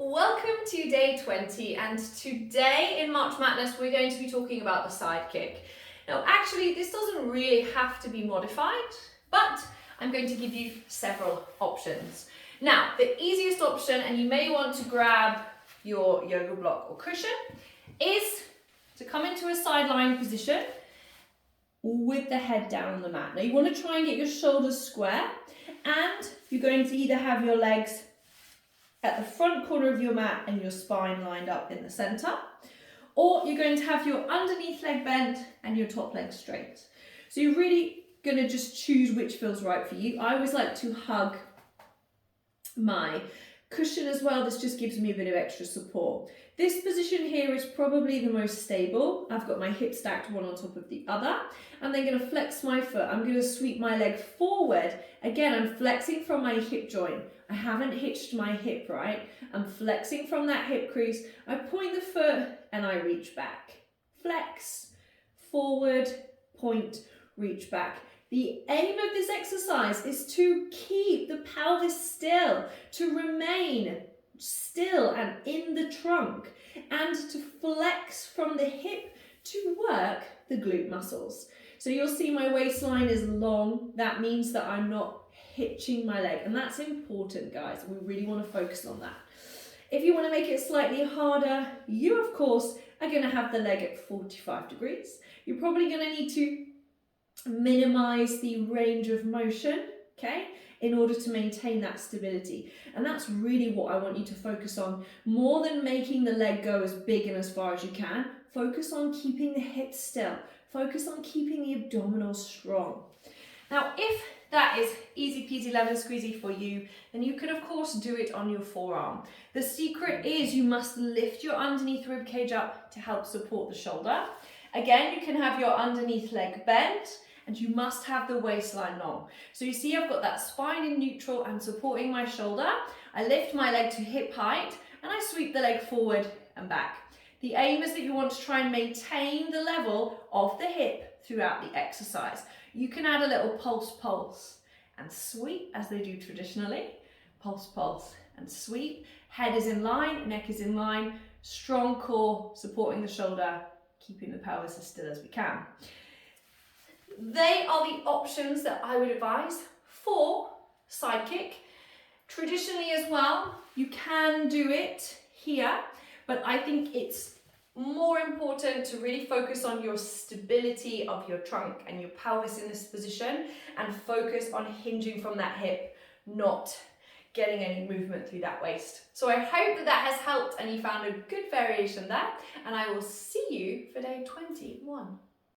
Welcome to day 20, and today in March Madness we're going to be talking about the side kick. Now actually this doesn't really have to be modified, but I'm going to give you several options. Now the easiest option, and you may want to grab your yoga block or cushion, is to come into a sideline position with the head down on the mat. Now you want to try and get your shoulders square, and you're going to either have your legs at the front corner of your mat and your spine lined up in the center, or you're going to have your underneath leg bent and your top leg straight. So you're really going to just choose which feels right for you. I always like to hug my cushion as well. This just gives me a bit of extra support. This position here is probably the most stable. I've got my hips stacked one on top of the other. I'm then going to flex my foot. I'm going to sweep my leg forward. Again, I'm flexing from my hip joint. I haven't hitched my hip right. I'm flexing from that hip crease. I point the foot and I reach back. Flex, forward, point, reach back. The aim of this exercise is to keep the pelvis still, to remain still and in the trunk, and to flex from the hip to work the glute muscles. So you'll see my waistline is long. That means that I'm not hitching my leg, and that's important, guys. We really want to focus on that. If you want to make it slightly harder, you of course are going to have the leg at 45 degrees. You're probably going to need to minimize the range of motion, okay, in order to maintain that stability. And that's really what I want you to focus on. More than making the leg go as big and as far as you can, focus on keeping the hips still. Focus on keeping the abdominals strong. Now, if that is easy peasy lemon squeezy for you, then you can of course do it on your forearm. The secret is you must lift your underneath rib cage up to help support the shoulder. Again, you can have your underneath leg bent, and you must have the waistline long. So you see I've got that spine in neutral and supporting my shoulder. I lift my leg to hip height and I sweep the leg forward and back. The aim is that you want to try and maintain the level of the hip throughout the exercise. You can add a little pulse, pulse and sweep as they do traditionally. Pulse, pulse and sweep. Head is in line, neck is in line, strong core supporting the shoulder, keeping the pelvis as still as we can. They are the options that I would advise for side kick. Traditionally as well, you can do it here, but I think it's more important to really focus on your stability of your trunk and your pelvis in this position, and focus on hinging from that hip, not getting any movement through that waist. So I hope that that has helped and you found a good variation there, and I will see you for day 21.